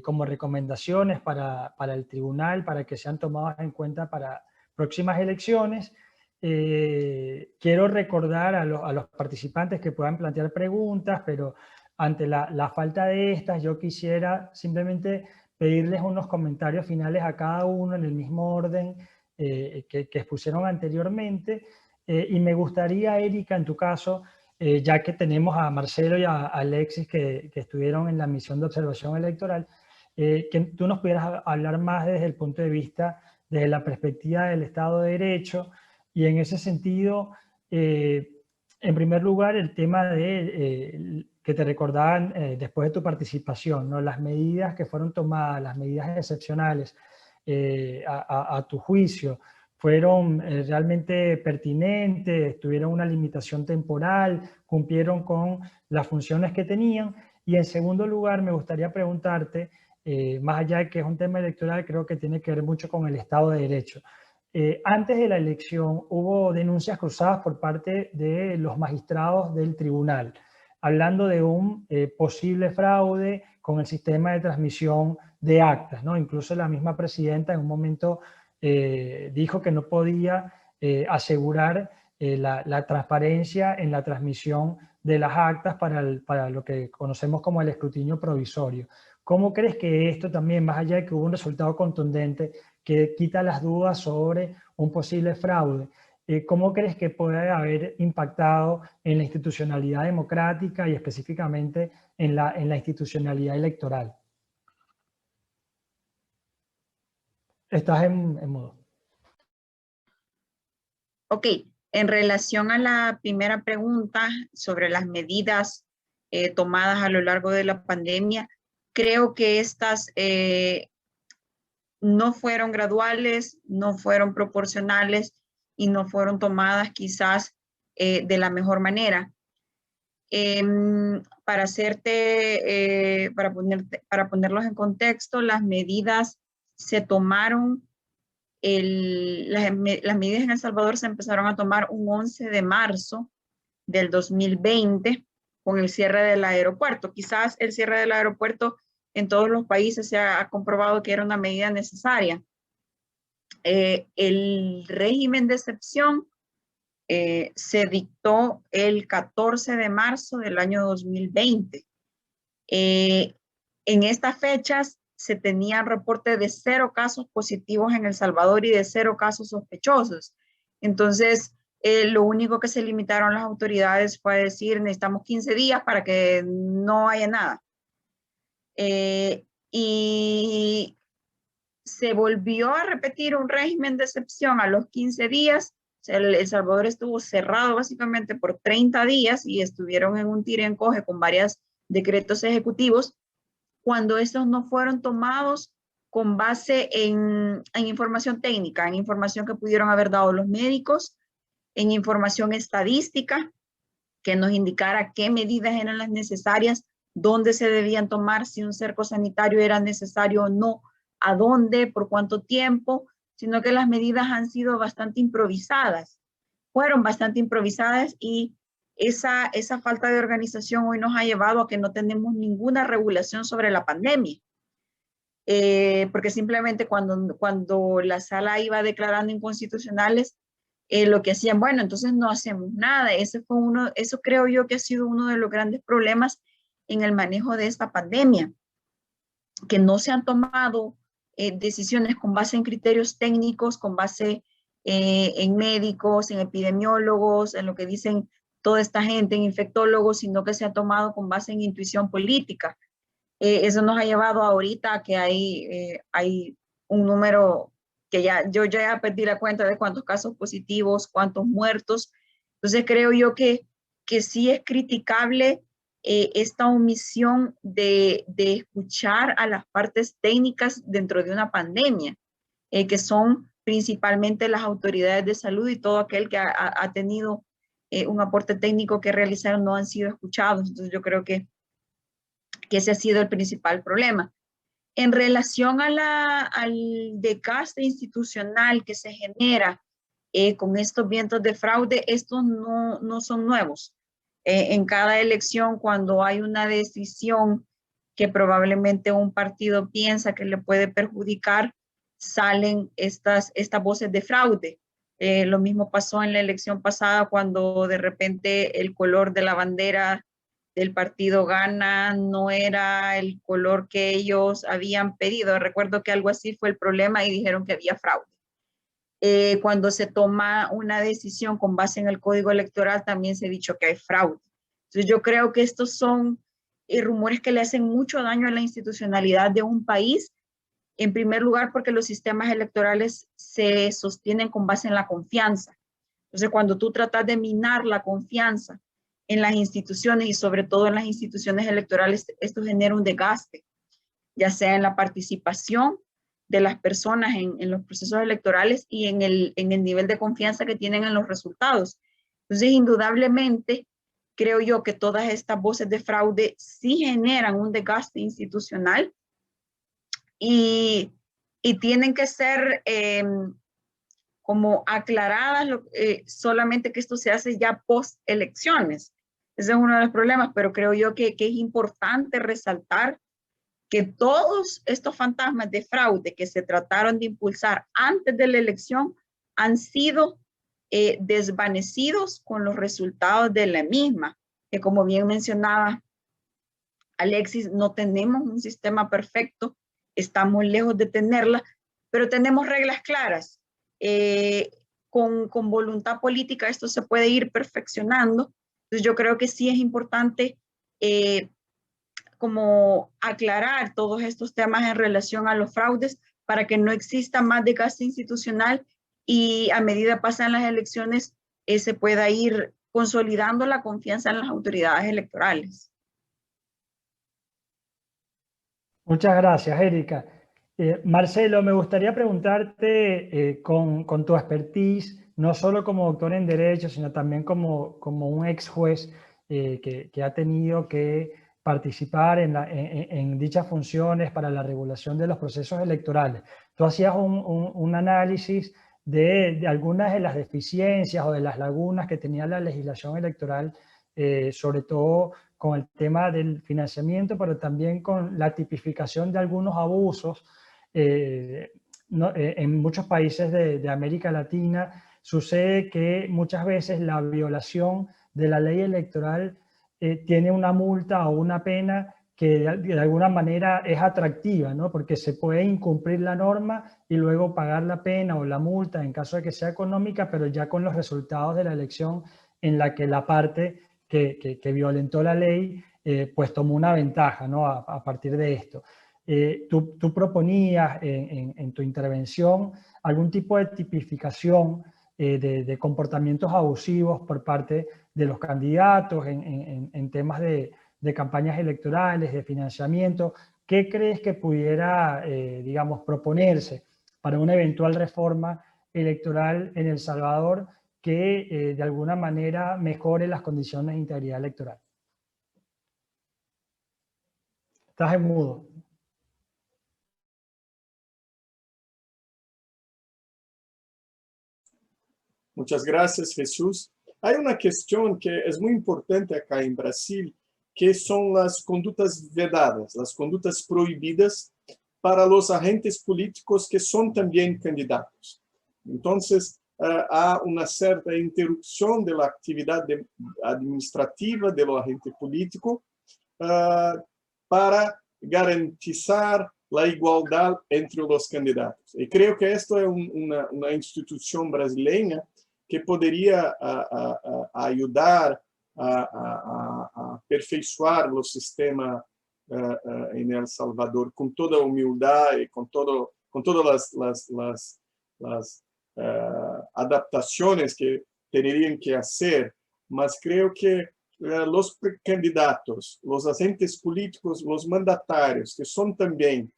[SPEAKER 1] como recomendaciones para el tribunal, para que sean tomadas en cuenta para próximas elecciones. Quiero recordar a los participantes que puedan plantear preguntas, pero ante la falta de estas, yo quisiera simplemente pedirles unos comentarios finales a cada uno en el mismo orden que expusieron anteriormente. Y me gustaría, Erika, en tu caso, ya que tenemos a Marcelo y a Alexis que estuvieron en la misión de observación electoral, que tú nos pudieras hablar más desde el punto de vista, desde la perspectiva del Estado de Derecho. Y en ese sentido, en primer lugar, el tema que te recordaban después de tu participación, ¿no? Las medidas que fueron tomadas, las medidas excepcionales a tu juicio, fueron realmente pertinentes, tuvieron una limitación temporal, cumplieron con las funciones que tenían. Y en segundo lugar, me gustaría preguntarte, más allá de que es un tema electoral, creo que tiene que ver mucho con el Estado de Derecho. Antes de la elección hubo denuncias cruzadas por parte de los magistrados del tribunal, hablando de un posible fraude con el sistema de transmisión de actas, ¿no? Incluso la misma presidenta en un momento dijo que no podía asegurar la transparencia en la transmisión de las actas para lo que conocemos como el escrutinio provisorio. ¿Cómo crees que esto también, más allá de que hubo un resultado contundente, que quita las dudas sobre un posible fraude, cómo crees que puede haber impactado en la institucionalidad democrática y específicamente en la institucionalidad electoral? Estás en modo.
[SPEAKER 2] Ok, en relación a la primera pregunta sobre las medidas tomadas a lo largo de la pandemia, creo que estas no fueron graduales, no fueron proporcionales y no fueron tomadas quizás de la mejor manera. Para ponerlos en contexto, las medidas se tomaron, las medidas en El Salvador se empezaron a tomar un 11 de marzo del 2020 con el cierre del aeropuerto. Quizás el cierre del aeropuerto en todos los países se ha comprobado que era una medida necesaria. El régimen de excepción se dictó el 14 de marzo del año 2020. En estas fechas se tenían reporte de 0 casos positivos en El Salvador y de 0 casos sospechosos. Entonces, lo único que se limitaron las autoridades fue a decir, necesitamos 15 días para que no haya nada. Y se volvió a repetir un régimen de excepción a los 15 días. El Salvador estuvo cerrado básicamente por 30 días y estuvieron en un tira y encoge con varios decretos ejecutivos cuando estos no fueron tomados con base en información técnica, en información que pudieron haber dado los médicos, en información estadística que nos indicara qué medidas eran las necesarias, dónde se debían tomar, si un cerco sanitario era necesario o no, a dónde, por cuánto tiempo, sino que las medidas han sido bastante improvisadas, fueron bastante improvisadas y esa falta de organización hoy nos ha llevado a que no tenemos ninguna regulación sobre la pandemia. porque simplemente cuando la sala iba declarando inconstitucionales, lo que hacían, bueno, entonces no hacemos nada. Eso creo yo que ha sido uno de los grandes problemas en el manejo de esta pandemia, que no se han tomado decisiones con base en criterios técnicos, con base en médicos, en epidemiólogos, en lo que dicen toda esta gente, en infectólogos, sino que se ha tomado con base en intuición política. Eso nos ha llevado ahorita a que hay un número que yo ya perdí la cuenta de cuántos casos positivos, cuántos muertos. Entonces creo yo que sí es criticable esta omisión de escuchar a las partes técnicas dentro de una pandemia, que son principalmente las autoridades de salud y todo aquel que ha tenido un aporte técnico que realizaron no han sido escuchados. Entonces yo creo que ese ha sido el principal problema. En relación al desgaste institucional que se genera con estos vientos de fraude, estos no son nuevos. En cada elección, cuando hay una decisión que probablemente un partido piensa que le puede perjudicar, salen estas voces de fraude. Lo mismo pasó en la elección pasada cuando de repente el color de la bandera del partido Gana no era el color que ellos habían pedido. Recuerdo que algo así fue el problema y dijeron que había fraude. Cuando se toma una decisión con base en el código electoral, también se ha dicho que hay fraude. Entonces yo creo que estos son rumores que le hacen mucho daño a la institucionalidad de un país, en primer lugar porque los sistemas electorales se sostienen con base en la confianza. Entonces cuando tú tratas de minar la confianza en las instituciones y sobre todo en las instituciones electorales, esto genera un desgaste, ya sea en la participación de las personas en los procesos electorales y en el nivel de confianza que tienen en los resultados. Entonces, indudablemente, creo yo que todas estas voces de fraude sí generan un desgaste institucional y tienen que ser como aclaradas, solamente que esto se hace ya post elecciones. Ese es uno de los problemas, pero creo yo que es importante resaltar que todos estos fantasmas de fraude que se trataron de impulsar antes de la elección han sido desvanecidos con los resultados de la misma, que como bien mencionaba Alexis, no tenemos un sistema perfecto, estamos lejos de tenerla, pero tenemos reglas claras. Con voluntad política esto se puede ir perfeccionando. Entonces yo creo que sí es importante como aclarar todos estos temas en relación a los fraudes para que no exista más desgaste institucional y a medida pasan las elecciones se pueda ir consolidando la confianza en las autoridades electorales.
[SPEAKER 1] Muchas gracias, Erika. Marcelo, me gustaría preguntarte con tu expertise, no solo como doctor en Derecho, sino también como un ex juez que ha tenido que participar en dichas funciones para la regulación de los procesos electorales. Tú hacías un análisis de algunas de las deficiencias o de las lagunas que tenía la legislación electoral, sobre todo con el tema del financiamiento, pero también con la tipificación de algunos abusos. En muchos países de América Latina sucede que muchas veces la violación de la ley electoral tiene una multa o una pena que de alguna manera es atractiva, ¿no? Porque se puede incumplir la norma y luego pagar la pena o la multa en caso de que sea económica, pero ya con los resultados de la elección en la que la parte que violentó la ley pues tomó una ventaja, ¿no? A partir de esto. Tú proponías en tu intervención algún tipo de tipificación de comportamientos abusivos por parte de los candidatos en temas de campañas electorales, de financiamiento. ¿Qué crees que pudiera, digamos, proponerse para una eventual reforma electoral en El Salvador que de alguna manera mejore las condiciones de integridad electoral? Estás en mudo.
[SPEAKER 3] Muchas gracias, Jesús. Hay una cuestión que es muy importante acá en Brasil, que son las conductas vedadas, las conductas prohibidas para los agentes políticos que son también candidatos. Entonces, hay una cierta interrupción de la actividad administrativa del agente político para garantizar la igualdad entre los candidatos. Y creo que esto es una institución brasileña que podría ayudar a aperfeiçoar los sistemas en El Salvador con toda humildad y con todas las adaptaciones que tendrían que hacer, mas creo que los precandidatos, los agentes políticos, los mandatarios, que son también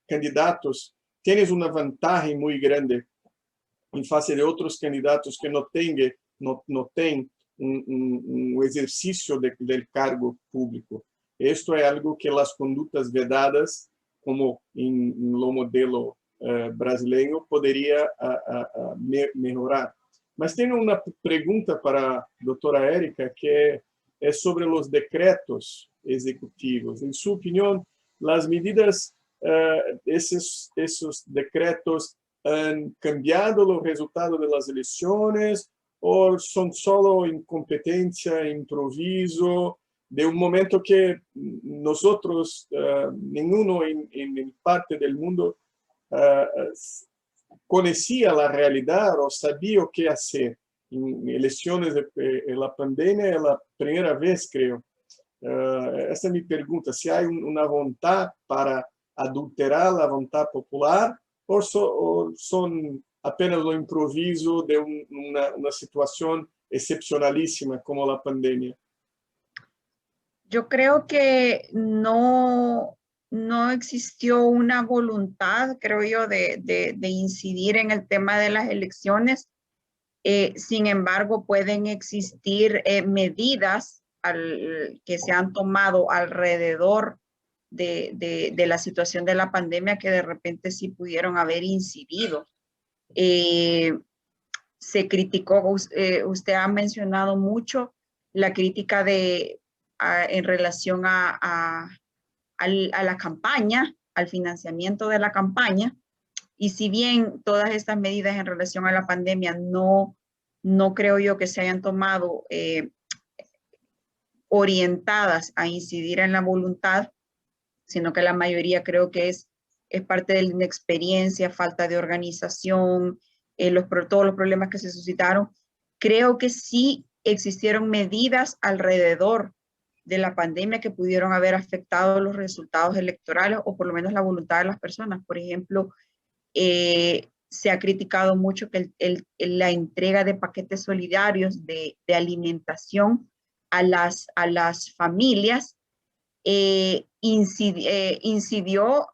[SPEAKER 3] candidatos, tienen una ventaja muy grande en face de otros candidatos que no tienen un ejercicio del cargo público. Esto es algo que las conductas vedadas, como en lo modelo brasileño, podría mejorar. Mas tenho uma pergunta para a doutora Érica, que é sobre os decretos executivos. Em sua opinião, as medidas, esses decretos han cambiado o resultado das eleições ou são só incompetência, improviso, de um momento que nós outros, nenhum em parte do mundo, conhecia a realidade ou sabia o que fazer. Em eleições da pandemia é a primeira vez, creio. Essa é a minha pergunta, se há uma vontade para adulterar a vontade popular ou são apenas o improviso de uma situação excepcionalíssima como a pandemia?
[SPEAKER 2] Yo creo que no existió una voluntad, creo yo, de incidir en el tema de las elecciones. Sin embargo, pueden existir medidas que se han tomado alrededor de la situación de la pandemia que de repente sí pudieron haber incidido. Se criticó, usted ha mencionado mucho la crítica en relación a la campaña, al financiamiento de la campaña, y si bien todas estas medidas en relación a la pandemia no creo yo que se hayan tomado orientadas a incidir en la voluntad, sino que la mayoría creo que es parte de la inexperiencia, falta de organización, todos los problemas que se suscitaron. Creo que sí existieron medidas alrededor de la pandemia que pudieron haber afectado los resultados electorales o por lo menos la voluntad de las personas. Por ejemplo, se ha criticado mucho que la entrega de paquetes solidarios de alimentación a las familias incidió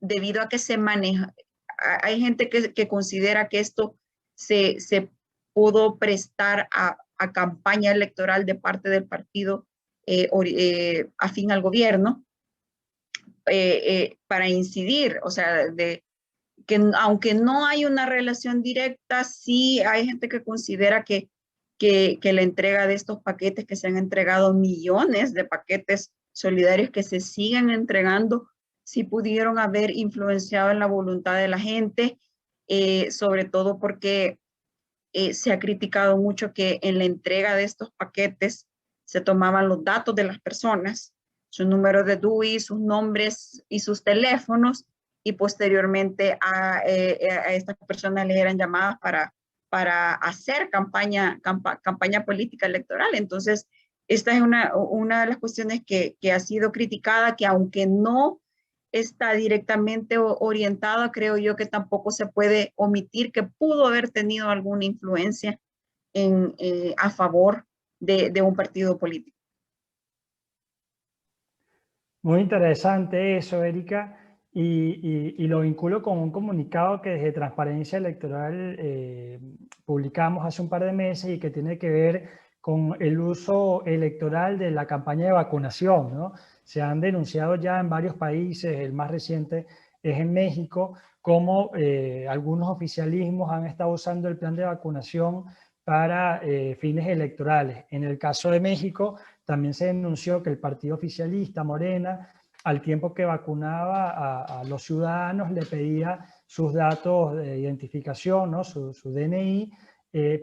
[SPEAKER 2] debido a que se maneja. Hay gente que considera que esto se pudo prestar a campaña electoral de parte del partido afín al gobierno para incidir, o sea, que aunque no hay una relación directa, sí hay gente que considera que la entrega de estos paquetes, que se han entregado millones de paquetes solidarios que se siguen entregando, sí pudieron haber influenciado en la voluntad de la gente, sobre todo porque se ha criticado mucho que en la entrega de estos paquetes se tomaban los datos de las personas, su número de DUI, sus nombres y sus teléfonos, y posteriormente a estas personas les eran llamadas para hacer campaña política electoral. Entonces, esta es una de las cuestiones que ha sido criticada, que aunque no está directamente orientada, creo yo que tampoco se puede omitir que pudo haber tenido alguna influencia a favor de un partido político.
[SPEAKER 1] Muy interesante eso, Erika, y lo vinculo con un comunicado que desde Transparencia Electoral publicamos hace un par de meses y que tiene que ver con el uso electoral de la campaña de vacunación, ¿no? Se han denunciado ya en varios países, el más reciente es en México, cómo algunos oficialismos han estado usando el plan de vacunación para fines electorales. En el caso de México, también se denunció que el partido oficialista, Morena, al tiempo que vacunaba a los ciudadanos, le pedía sus datos de identificación, ¿no? su DNI,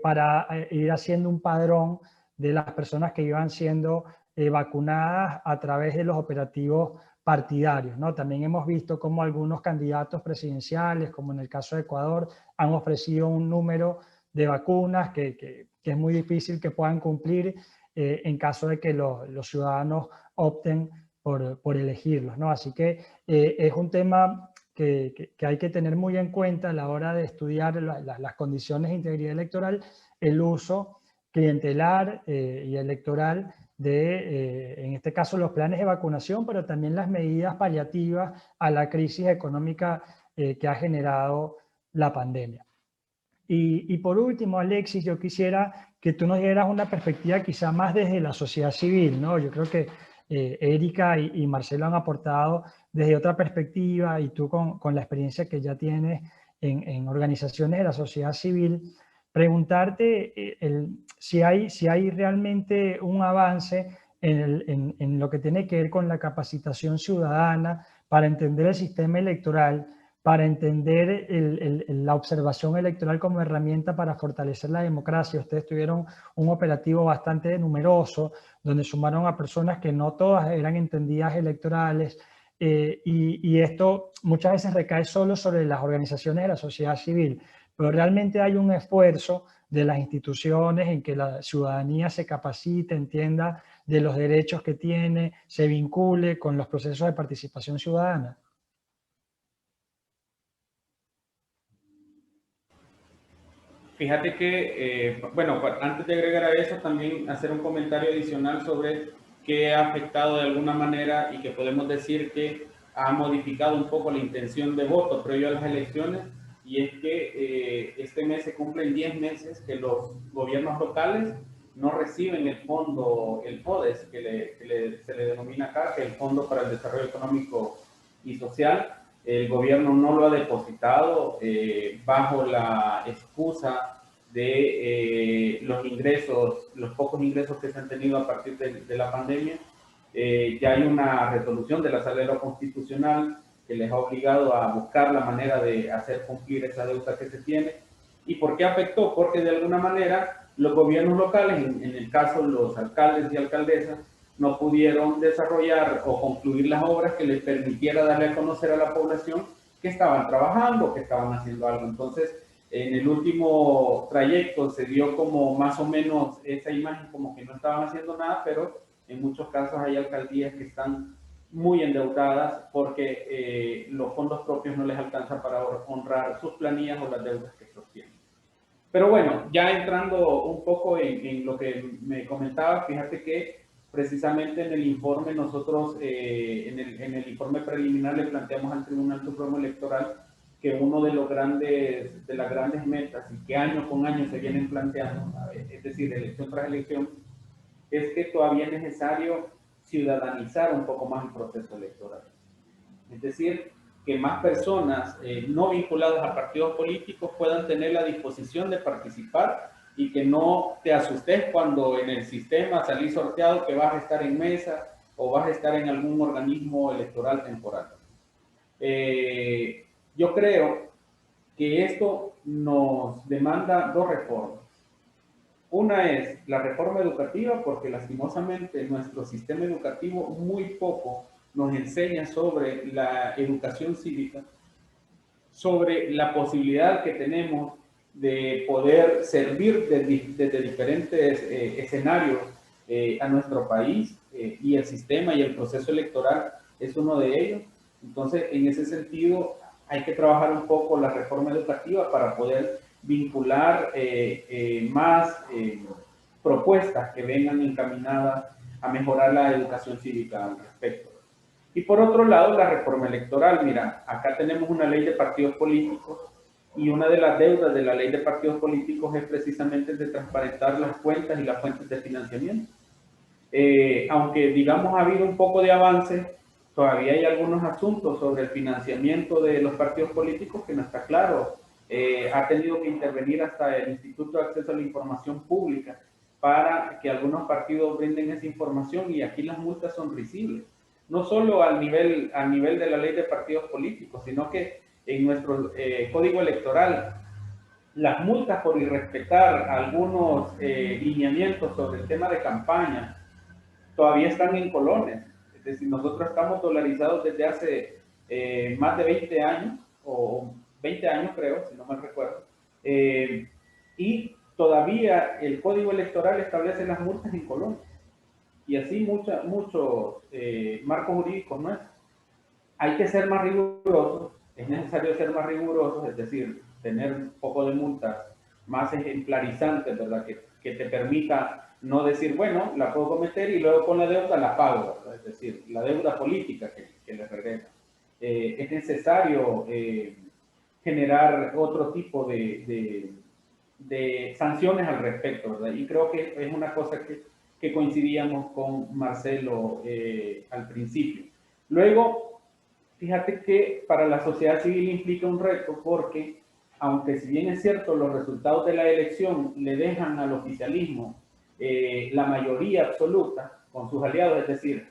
[SPEAKER 1] para ir haciendo un padrón de las personas que iban siendo vacunadas a través de los operativos partidarios, ¿no? También hemos visto cómo algunos candidatos presidenciales, como en el caso de Ecuador, han ofrecido un número de vacunas que es muy difícil que puedan cumplir en caso de que los ciudadanos opten por elegirlos, ¿no? Así que es un tema que hay que tener muy en cuenta a la hora de estudiar las condiciones de integridad electoral, el uso clientelar y electoral de, en este caso, los planes de vacunación, pero también las medidas paliativas a la crisis económica que ha generado la pandemia. Y por último, Alexis, yo quisiera que tú nos dieras una perspectiva quizá más desde la sociedad civil, ¿no? Yo creo que Erika y Marcelo han aportado desde otra perspectiva, y tú con la experiencia que ya tienes en organizaciones de la sociedad civil, preguntarte si hay realmente un avance en lo que tiene que ver con la capacitación ciudadana para entender el sistema electoral, para entender la observación electoral como herramienta para fortalecer la democracia. Ustedes tuvieron un operativo bastante numeroso, donde sumaron a personas que no todas eran entendidas electorales, y esto muchas veces recae solo sobre las organizaciones de la sociedad civil, pero realmente hay un esfuerzo de las instituciones en que la ciudadanía se capacite, entienda de los derechos que tiene, se vincule con los procesos de participación ciudadana.
[SPEAKER 4] Fíjate que, bueno, antes de agregar a eso, también hacer un comentario adicional sobre qué ha afectado de alguna manera y que podemos decir que ha modificado un poco la intención de voto previo a las elecciones, y es que este mes se cumplen 10 meses que los gobiernos locales no reciben el fondo, el FODES, se le denomina acá, que es el Fondo para el Desarrollo Económico y Social. El gobierno no lo ha depositado bajo la excusa de los ingresos, los pocos ingresos que se han tenido a partir de la pandemia. Ya hay una resolución de la Sala de lo Constitucional que les ha obligado a buscar la manera de hacer cumplir esa deuda que se tiene. ¿Y por qué afectó? Porque de alguna manera los gobiernos locales, en el caso los alcaldes y alcaldesas, no pudieron desarrollar o concluir las obras que les permitiera darle a conocer a la población que estaban trabajando, que estaban haciendo algo. Entonces, en el último trayecto se dio como más o menos esa imagen como que no estaban haciendo nada, pero en muchos casos hay alcaldías que están muy endeudadas porque los fondos propios no les alcanzan para honrar sus planillas o las deudas que sostienen. Pero bueno, ya entrando un poco en lo que me comentaba, fíjate que precisamente en el informe nosotros, en el informe preliminar le planteamos al Tribunal Supremo Electoral que uno de las grandes metas y que año con año se vienen planteando, es decir, elección tras elección, es que todavía es necesario ciudadanizar un poco más el proceso electoral. Es decir, que más personas no vinculadas a partidos políticos puedan tener la disposición de participar y que no te asustes cuando en el sistema salís sorteado que vas a estar en mesa o vas a estar en algún organismo electoral temporal. Yo creo que esto nos demanda dos reformas. Una es la reforma educativa, porque lastimosamente nuestro sistema educativo muy poco nos enseña sobre la educación cívica, sobre la posibilidad que tenemos de poder servir desde diferentes escenarios a nuestro país, y el sistema y el proceso electoral es uno de ellos. Entonces, en ese sentido, hay que trabajar un poco la reforma educativa para poder vincular más propuestas que vengan encaminadas a mejorar la educación cívica al respecto. Y por otro lado, la reforma electoral. Mira, acá tenemos una ley de partidos políticos y una de las deudas de la ley de partidos políticos es precisamente de transparentar las cuentas y las fuentes de financiamiento. Aunque, digamos, ha habido un poco de avance, todavía hay algunos asuntos sobre el financiamiento de los partidos políticos que no está claro. Ha tenido que intervenir hasta el Instituto de Acceso a la Información Pública para que algunos partidos brinden esa información, y aquí las multas son risibles. no solo al nivel de la ley de partidos políticos, sino que en nuestro código electoral, las multas por irrespetar algunos lineamientos sobre el tema de campaña todavía están en colones. Es decir, nosotros estamos dolarizados desde hace más de 20 años, o 20 años creo, si no mal recuerdo, y todavía el código electoral establece las multas en colones. Y así muchos marcos jurídicos nuestros. Hay que ser más rigurosos, es necesario ser más rigurosos, es decir, tener un poco de multas más ejemplarizantes, ¿verdad? Que te permita no decir, bueno, la puedo cometer y luego con la deuda la pago, ¿verdad? Es decir, la deuda política que le regresa. Es necesario generar otro tipo de sanciones al respecto, ¿verdad? Y creo que es una cosa que coincidíamos con Marcelo al principio. Luego, fíjate que para la sociedad civil implica un reto porque, aunque si bien es cierto, los resultados de la elección le dejan al oficialismo la mayoría absoluta con sus aliados, es decir,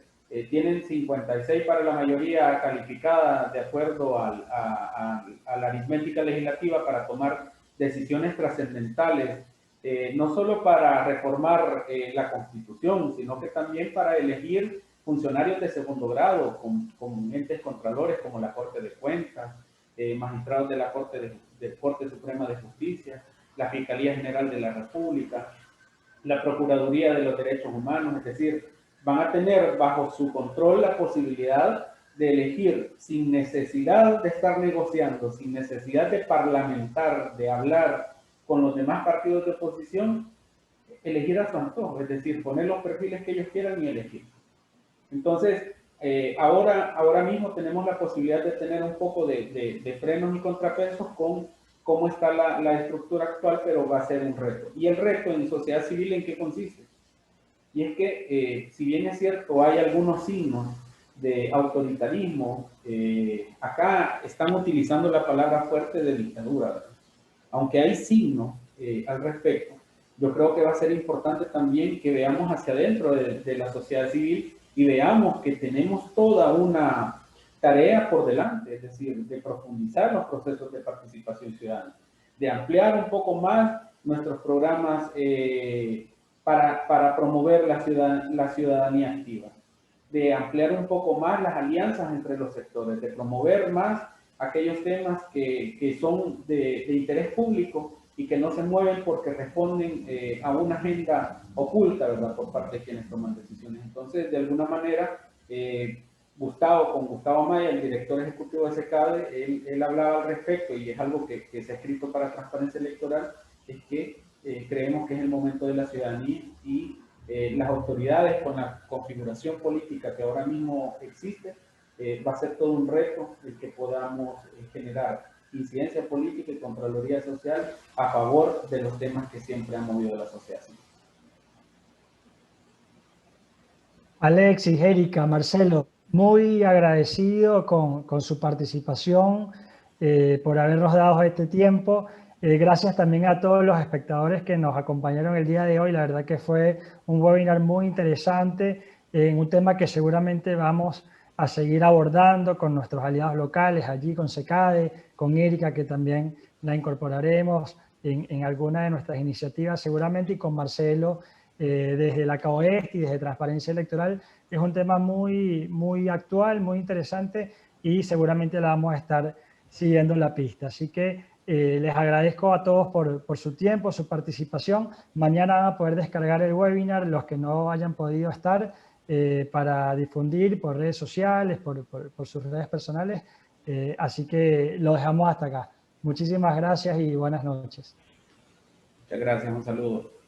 [SPEAKER 4] tienen 56 para la mayoría calificada de acuerdo a la aritmética legislativa para tomar decisiones trascendentales, no solo para reformar la Constitución, sino que también para elegir funcionarios de segundo grado, con entes contralores como la Corte de Cuentas, magistrados de la Corte Suprema de Justicia, la Fiscalía General de la República, la Procuraduría de los Derechos Humanos, es decir, van a tener bajo su control la posibilidad de elegir sin necesidad de estar negociando, sin necesidad de parlamentar, de hablar con los demás partidos de oposición, elegir a su antojo, es decir, poner los perfiles que ellos quieran y elegir. Entonces, ahora mismo tenemos la posibilidad de tener un poco de frenos y contrapesos con cómo está la estructura actual, pero va a ser un reto. ¿Y el reto en sociedad civil en qué consiste? Y es que, si bien es cierto, hay algunos signos de autoritarismo, acá están utilizando la palabra fuerte de dictadura, ¿verdad? Aunque hay signos al respecto, yo creo que va a ser importante también que veamos hacia adentro de la sociedad civil y veamos que tenemos toda una tarea por delante, es decir, de profundizar los procesos de participación ciudadana, de ampliar un poco más nuestros programas para promover la ciudadanía activa, de ampliar un poco más las alianzas entre los sectores, de promover más aquellos temas que son de interés público y que no se mueven porque responden a una agenda oculta, ¿verdad?, por parte de quienes toman decisiones. Entonces, de alguna manera, con Gustavo Amaya, el director ejecutivo de SECADE, él hablaba al respecto, y es algo que se ha escrito para Transparencia Electoral, es que creemos que es el momento de la ciudadanía y las autoridades, con la configuración política que ahora mismo existe, va a ser todo un reto el que podamos generar incidencia política y contraloría social a favor de los temas que siempre han movido la sociedad civil.
[SPEAKER 1] Alexis, Erika, Marcelo, muy agradecido con su participación, por habernos dado este tiempo. Gracias también a todos los espectadores que nos acompañaron el día de hoy. La verdad que fue un webinar muy interesante en un tema que seguramente vamos a seguir abordando con nuestros aliados locales, allí con SECADE, con Erika, que también la incorporaremos en alguna de nuestras iniciativas seguramente, y con Marcelo desde la CAOEST y desde Transparencia Electoral. Es un tema muy, muy actual, muy interesante, y seguramente la vamos a estar siguiendo la pista. Así que les agradezco a todos por su tiempo, su participación. Mañana van a poder descargar el webinar los que no hayan podido estar, para difundir por redes sociales, por sus redes personales. Así que lo dejamos hasta acá. Muchísimas gracias y buenas noches.
[SPEAKER 4] Muchas gracias, un saludo.